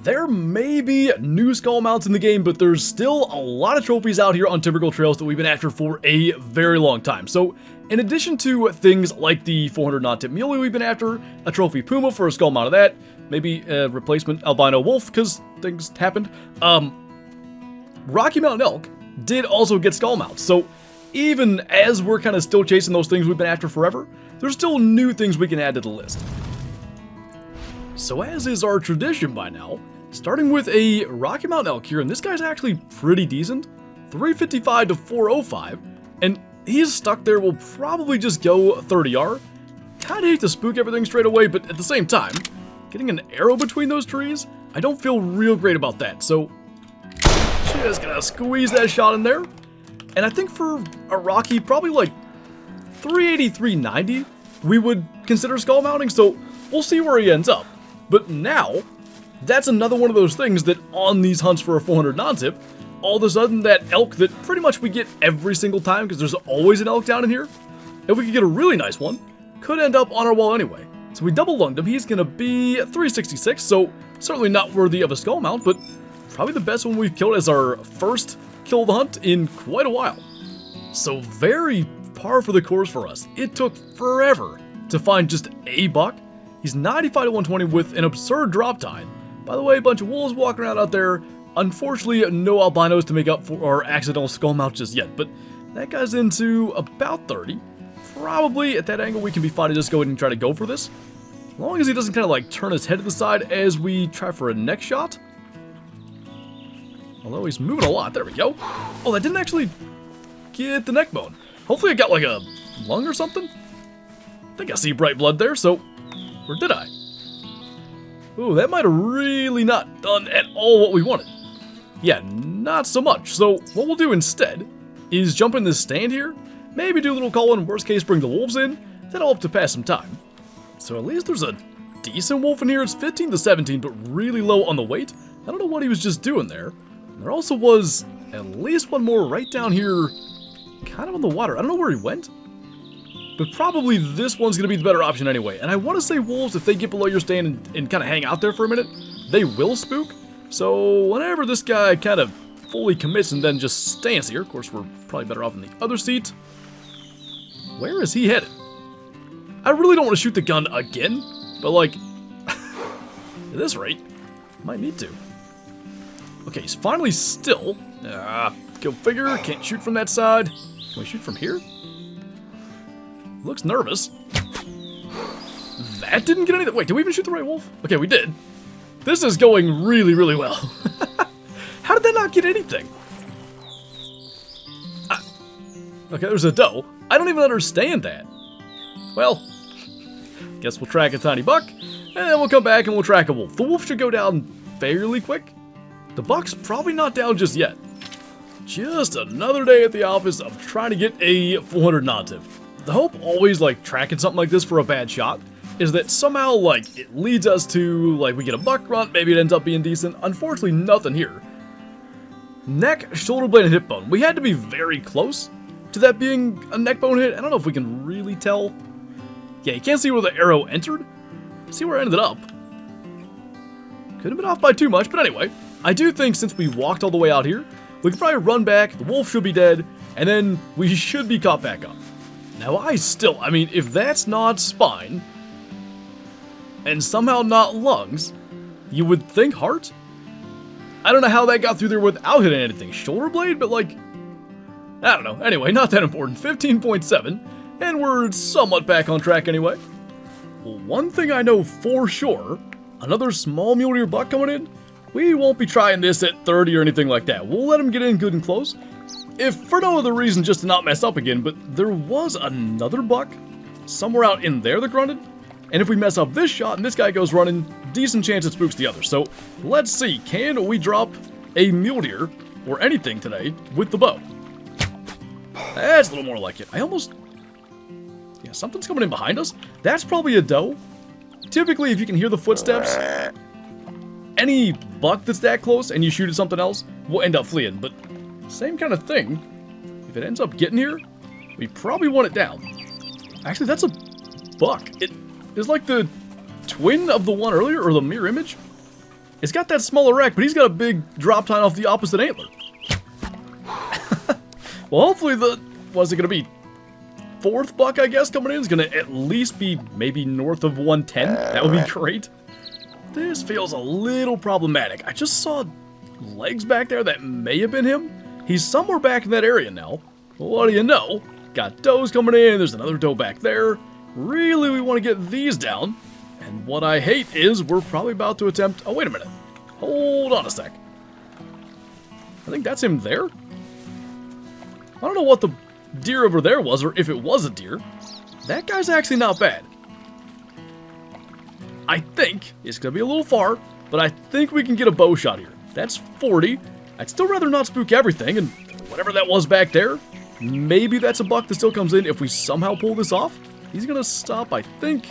There may be new skull mounts in the game, but there's still a lot of trophies out here on typical trails that we've been after for a very long time. So in addition to things like the 400 non-tip Mule we've been after, a trophy puma for a skull mount of that, maybe a replacement albino wolf because things happened. Rocky Mountain elk did also get skull mounts. So even as we're kind of still chasing those things we've been after forever, there's still new things we can add to the list. So as is our tradition by now, starting with a Rocky Mountain elk here, and this guy's actually pretty decent, 355 to 405, and he's stuck there, we'll probably just go 30R. Kinda hate to spook everything straight away, but at the same time, getting an arrow between those trees, I don't feel real great about that, so just gonna squeeze that shot in there. And I think for a Rocky, probably like 380, 390, we would consider skull mounting, so we'll see where he ends up. But now, that's another one of those things that on these hunts for a 400 non-tip, all of a sudden that elk that pretty much we get every single time because there's always an elk down in here, if we could get a really nice one, could end up on our wall anyway. So we double lunged him, he's gonna be 366, so certainly not worthy of a skull mount, but probably the best one we've killed as our first kill of the hunt in quite a while. So very par for the course for us. It took forever to find just a buck. He's 95 to 120 with an absurd drop time. By the way, a bunch of wolves walking around out there. Unfortunately, no albinos to make up for our accidental skull mount just yet, but that guy's into about 30. Probably at that angle we can be fine to just go ahead and try to go for this. As long as he doesn't kind of like turn his head to the side as we try for a neck shot. Although he's moving a lot. There we go. Oh, that didn't actually get the neck bone. Hopefully I got like a lung or something. I think I see bright blood there, so... Or did I? Ooh, that might have really not done at all what we wanted. Yeah, not so much. So what we'll do instead is jump in this stand here, maybe do a little call in, worst case bring the wolves in, that'll help to pass some time. So at least there's a decent wolf in here. It's 15 to 17, but really low on the weight. I don't know what he was just doing there. There also was at least one more right down here, kind of on the water. I don't know where he went. But probably this one's going to be the better option anyway. And I want to say wolves, if they get below your stand and kind of hang out there for a minute, they will spook. So whenever this guy kind of fully commits and then just stands here, of course we're probably better off in the other seat. Where is he headed? I really don't want to shoot the gun again, but like, at this rate, might need to. Okay, he's finally still. Go figure, can't shoot from that side. Can we shoot from here? Looks nervous. That didn't get anything. Wait, did we even shoot the right wolf? Okay, we did. This is going really, really well. How did that not get anything? Okay, there's a doe. I don't even understand that. Well, guess we'll track a tiny buck, and then we'll come back and we'll track a wolf. The wolf should go down fairly quick. The buck's probably not down just yet. Just another day at the office of trying to get a 400 non-tip. The hope always, like, tracking something like this for a bad shot is that somehow, like, it leads us to, like, we get a buck grunt, maybe it ends up being decent. Unfortunately, nothing here. Neck, shoulder blade, and hip bone. We had to be very close to that being a neck bone hit. I don't know if we can really tell. Yeah, you can't see where the arrow entered. See where it ended up. Could have been off by too much, but anyway. I do think since we walked all the way out here, we can probably run back, the wolf should be dead, and then we should be caught back up. Now I mean, if that's not spine, and somehow not lungs, you would think heart? I don't know how that got through there without hitting anything. Shoulder blade, but like, I don't know. Anyway, not that important. 15.7, and we're somewhat back on track anyway. Well, one thing I know for sure, another small mule deer buck coming in, we won't be trying this at 30 or anything like that. We'll let him get in good and close. If for no other reason just to not mess up again, but there was another buck somewhere out in there that grunted. And if we mess up this shot and this guy goes running, decent chance it spooks the other. So let's see, can we drop a mule deer or anything today with the bow? That's a little more like it. Yeah, something's coming in behind us. That's probably a doe. Typically, if you can hear the footsteps, any buck that's that close and you shoot at something else will end up fleeing, but same kind of thing. If it ends up getting here, we probably want it down. Actually, that's a buck. It is like the twin of the one earlier, or the mirror image. It's got that smaller rack, but he's got a big drop tine off the opposite antler. Well, hopefully what's it going to be? Fourth buck, I guess, coming in is going to at least be maybe north of 110. That would be great. This feels a little problematic. I just saw legs back there that may have been him. He's somewhere back in that area now. Well, what do you know? Got does coming in. There's another doe back there. Really, we want to get these down. And what I hate is we're probably about to attempt... Oh, wait a minute. Hold on a sec. I think that's him there. I don't know what the deer over there was, or if it was a deer. That guy's actually not bad. I think it's going to be a little far, but I think we can get a bow shot here. That's 40. I'd still rather not spook everything, and whatever that was back there, maybe that's a buck that still comes in if we somehow pull this off. He's going to stop, I think.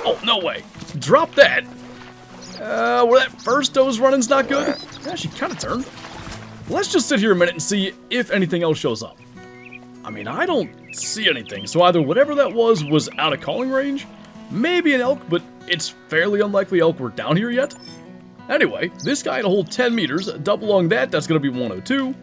Oh, no way. Drop that. Where that first doe's running's not good. Yeah, she kind of turned. Let's just sit here a minute and see if anything else shows up. I mean, I don't see anything, so either whatever that was out of calling range, maybe an elk, but it's fairly unlikely elk were down here yet. Anyway, this guy had a whole 10 meters, double along that's going to be 102.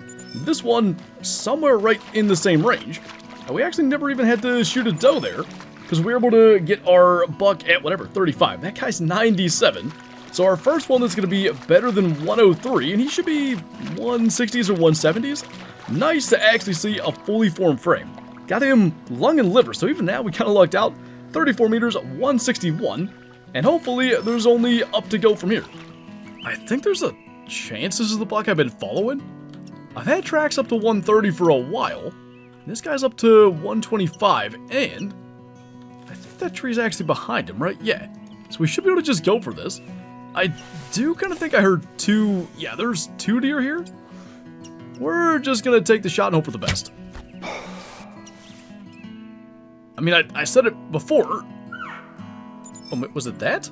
This one, somewhere right in the same range. And we actually never even had to shoot a doe there, because we were able to get our buck at whatever, 35. That guy's 97. So our first one is going to be better than 103, and he should be 160s or 170s. Nice to actually see a fully formed frame. Got him lung and liver, so even now we kind of lucked out. 34 meters, 161, and hopefully there's only up to go from here. I think there's a chance this is the buck I've been following. I've had tracks up to 130 for a while. This guy's up to 125, and I think that tree's actually behind him, right? Yeah. So we should be able to just go for this. I do kind of think I heard two... Yeah, there's two deer here. We're just going to take the shot and hope for the best. I mean, I said it before. Oh, was it that?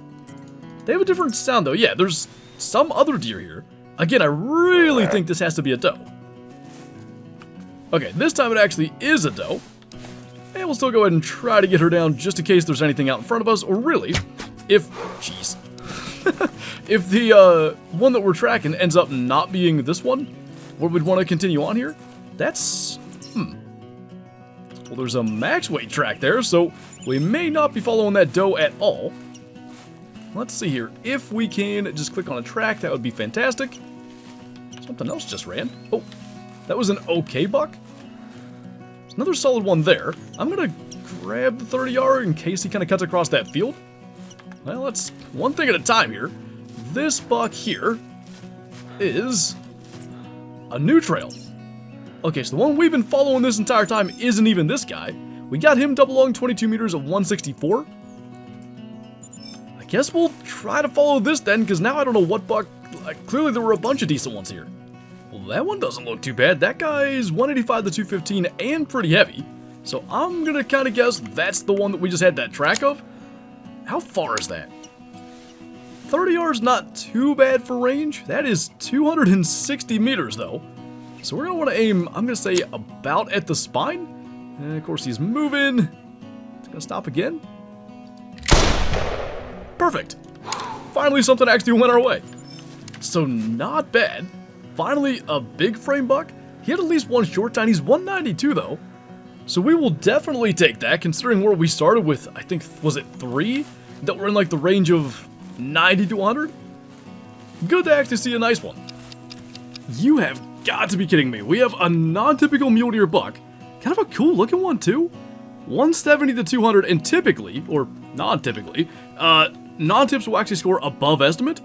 They have a different sound, though. Yeah, there's some other deer here. Again, I really think this has to be a doe. Okay, this time it actually is a doe. And we'll still go ahead and try to get her down just in case there's anything out in front of us. Or really, if... Jeez. If the one that we're tracking ends up not being this one, or we'd want to continue on here, that's... Well, there's a max weight track there, so we may not be following that doe at all. Let's see here. If we can just click on a track, that would be fantastic. Something else just ran. Oh, that was an okay buck. There's another solid one there. I'm going to grab the 30 yard in case he kind of cuts across that field. Well, let's one thing at a time here. This buck here is a new trail. Okay, so the one we've been following this entire time isn't even this guy. We got him double long 22 meters at 164. I guess we'll try to follow this then, because now I don't know what buck... clearly there were a bunch of decent ones here. Well, that one doesn't look too bad. That guy's 185 to 215 and pretty heavy. So I'm going to kind of guess that's the one that we just had that track of. How far is that? 30 yards not too bad for range. That is 260 meters though. So we're going to want to aim, I'm going to say, about at the spine. And of course he's moving. It's going to stop again. Perfect. Finally something actually went our way. So not bad. Finally a big frame buck. He had at least one short tine. He's 192 though. So we will definitely take that, considering where we started with, I think, was it 3? That were in like the range of 90 to 100? Good to actually see a nice one. You have got to be kidding me. We have a non-typical mule deer buck. Kind of a cool looking one too. 170 to 200, and typically, or non-typically, non-tips will actually score above estimate.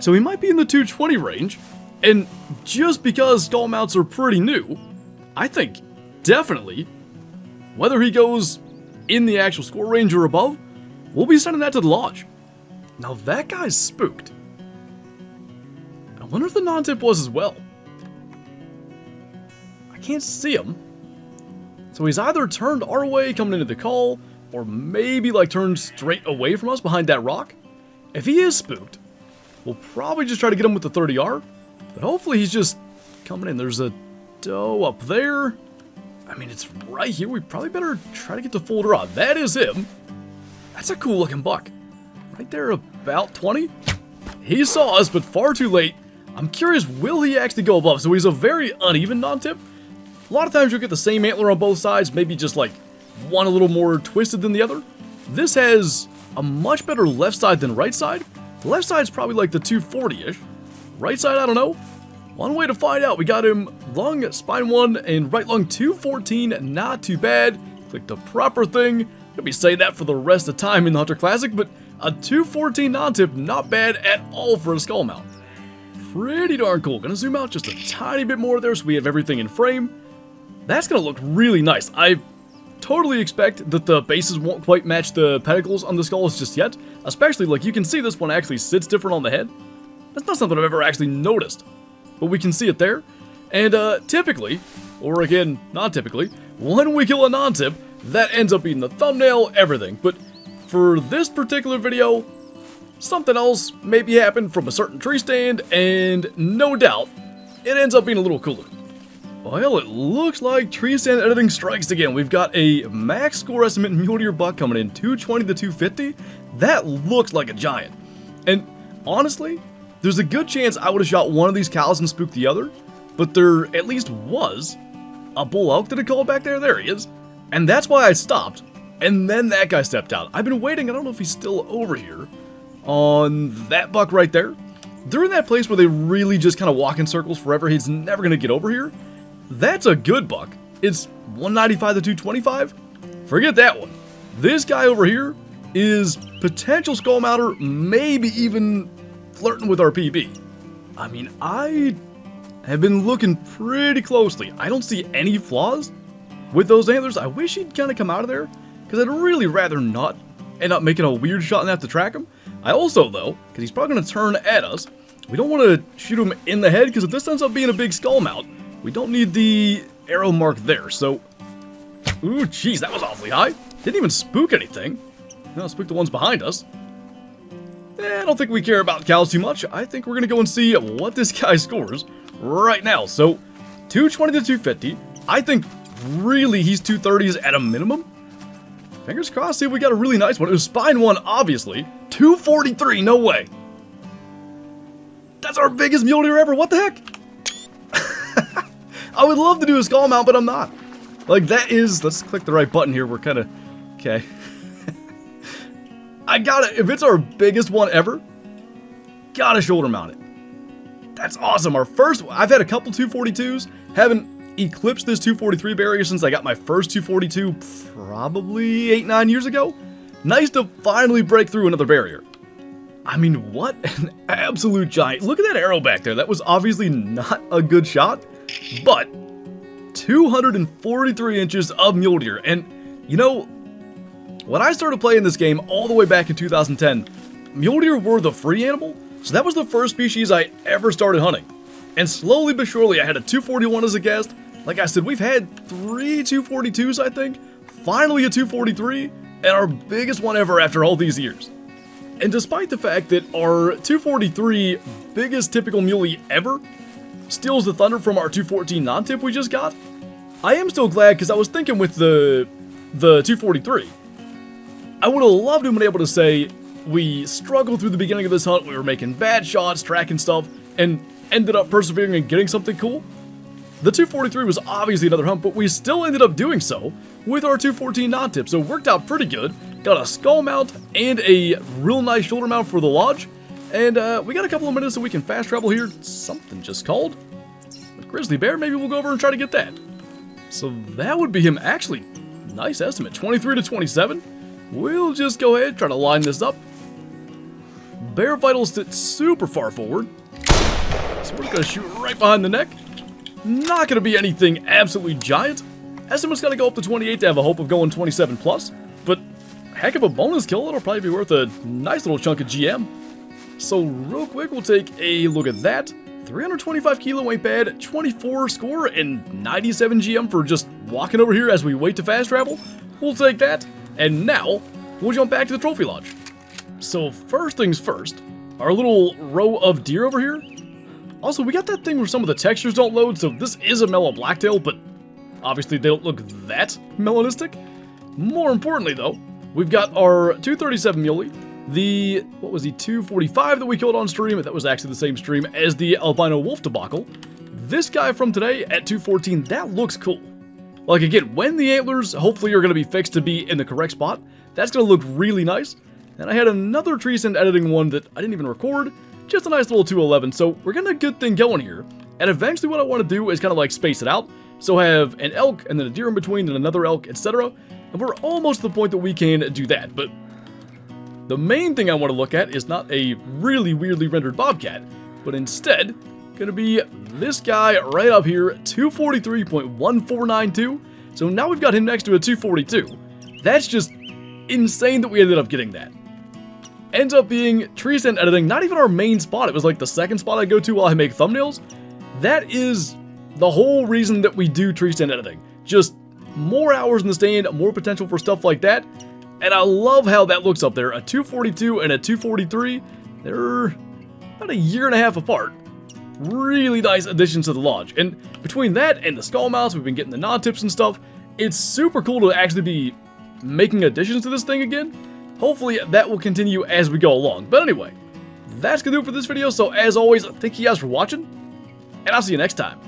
So he might be in the 220 range. And just because skull mounts are pretty new, I think definitely, whether he goes in the actual score range or above, we'll be sending that to the lodge. Now that guy's spooked. I wonder if the non-tip was as well. I can't see him. So he's either turned our way coming into the call, or maybe like turned straight away from us behind that rock. If he is spooked, we'll probably just try to get him with the 30R. But hopefully he's just coming in. There's a doe up there. I mean, it's right here. We probably better try to get the full draw. That is him. That's a cool looking buck. Right there about 20. He saw us, but far too late. I'm curious, will he actually go above? So he's a very uneven non-tip. A lot of times you'll get the same antler on both sides, maybe just like one a little more twisted than the other. This has a much better left side than right side. The left side's probably like the 240-ish. Right side, I don't know. One way to find out, we got him lung spine 1 and right lung 214, not too bad. Click the proper thing. Gonna be saying that for the rest of the time in the Hunter Classic, but a 214 non-tip, not bad at all for a skull mount. Pretty darn cool. Gonna zoom out just a tiny bit more there so we have everything in frame. That's gonna look really nice. I totally expect that the bases won't quite match the pedicles on the skulls just yet, especially like you can see this one actually sits different on the head. That's not something I've ever actually noticed, but we can see it there. And typically, or again, not typically, when we kill a non-tip, that ends up being the thumbnail, everything. But for this particular video, something else maybe happened from a certain tree stand, and no doubt, it ends up being a little cooler. Well, it looks like tree stand editing strikes again. We've got a max score estimate mule deer buck coming in 220 to 250. That looks like a giant. And honestly, there's a good chance I would have shot one of these cows and spooked the other, but there at least was a bull elk that had called back there. There he is. And that's why I stopped. And then that guy stepped out. I've been waiting. I don't know if he's still over here on that buck right there. They're in that place where they really just kind of walk in circles forever. He's never going to get over here. That's a good buck. It's 195 to 225. Forget that one. This guy over here is potential skull mounter, maybe even flirting with our PB. I mean, I have been looking pretty closely. I don't see any flaws with those antlers. I wish he'd kind of come out of there, because I'd really rather not end up making a weird shot and have to track him. I also, though, because he's probably going to turn at us, we don't want to shoot him in the head, because if this ends up being a big skull mount, we don't need the arrow mark there. So, ooh, jeez, that was awfully high. Didn't even spook anything. No, spook the ones behind us. I don't think we care about cows too much. I think we're going to go and see what this guy scores right now. So, 220 to 250. I think really he's 230s at a minimum. Fingers crossed, see if we got a really nice one. It was spine 1, obviously. 243, no way. That's our biggest mule deer ever. What the heck? I would love to do a skull mount, but I'm not. Like, that is... Let's click the right button here. We're kind of... Okay. I gotta... If it's our biggest one ever, gotta shoulder mount it. That's awesome. Our first... I've had a couple 242s. Haven't eclipsed this 243 barrier since I got my first 242 probably 8-9 years ago. Nice to finally break through another barrier. I mean, what an absolute giant. Look at that arrow back there. That was obviously not a good shot, but 243 inches of mule deer. And, you know, when I started playing this game all the way back in 2010, mule deer were the free animal, so that was the first species I ever started hunting. And slowly but surely, I had a 241 as a guest. Like I said, we've had 3 242s, I think. Finally a 243, and our biggest one ever after all these years. And despite the fact that our 243 biggest typical muley ever steals the thunder from our 214 non-tip we just got, I am still glad, because I was thinking with the 243, I would have loved to have been able to say we struggled through the beginning of this hunt, we were making bad shots, tracking stuff, and ended up persevering and getting something cool. The 243 was obviously another hunt, but we still ended up doing so with our 214 non-tip, so it worked out pretty good. Got a skull mount and a real nice shoulder mount for the lodge, and we got a couple of minutes so we can fast travel here. Something just called. With grizzly bear, maybe we'll go over and try to get that. So that would be him. Actually, nice estimate, 23 to 27. We'll just go ahead, try to line this up. Bear vitals sit super far forward, so we're gonna shoot right behind the neck. Not gonna be anything absolutely giant. Estimate's gotta go up to 28 to have a hope of going 27 plus, but heck of a bonus kill. It'll probably be worth a nice little chunk of GM. So real quick, we'll take a look at that. 325 kilo ain't bad, 24 score, and 97 GM for just walking over here as we wait to fast travel. We'll take that, and now we'll jump back to the trophy lodge. So first things first, our little row of deer over here. Also, we got that thing where some of the textures don't load, so this is a mellow blacktail, but obviously they don't look that melanistic. More importantly though, we've got our 237 muley, The, what was the 245 that we killed on stream? That was actually the same stream as the albino wolf debacle. This guy from today at 214, that looks cool. Like again, when the antlers hopefully are going to be fixed to be in the correct spot, that's going to look really nice. And I had another tree stand editing one that I didn't even record, just a nice little 211, so we're getting a good thing going here. And eventually what I want to do is kind of like space it out, so have an elk and then a deer in between and another elk, etc. And we're almost to the point that we can do that, but the main thing I want to look at is not a really weirdly rendered bobcat, but instead going to be this guy right up here, 243.1492. So now we've got him next to a 242. That's just insane that we ended up getting that. Ends up being tree stand editing, not even our main spot. It was like the second spot I go to while I make thumbnails. That is the whole reason that we do tree stand editing. Just more hours in the stand, more potential for stuff like that. And I love how that looks up there. A 242 and a 243. They're about a year and a half apart. Really nice additions to the lodge. And between that and the skull mounts, we've been getting the non-tips and stuff. It's super cool to actually be making additions to this thing again. Hopefully that will continue as we go along. But anyway, that's going to do it for this video. So as always, thank you guys for watching, and I'll see you next time.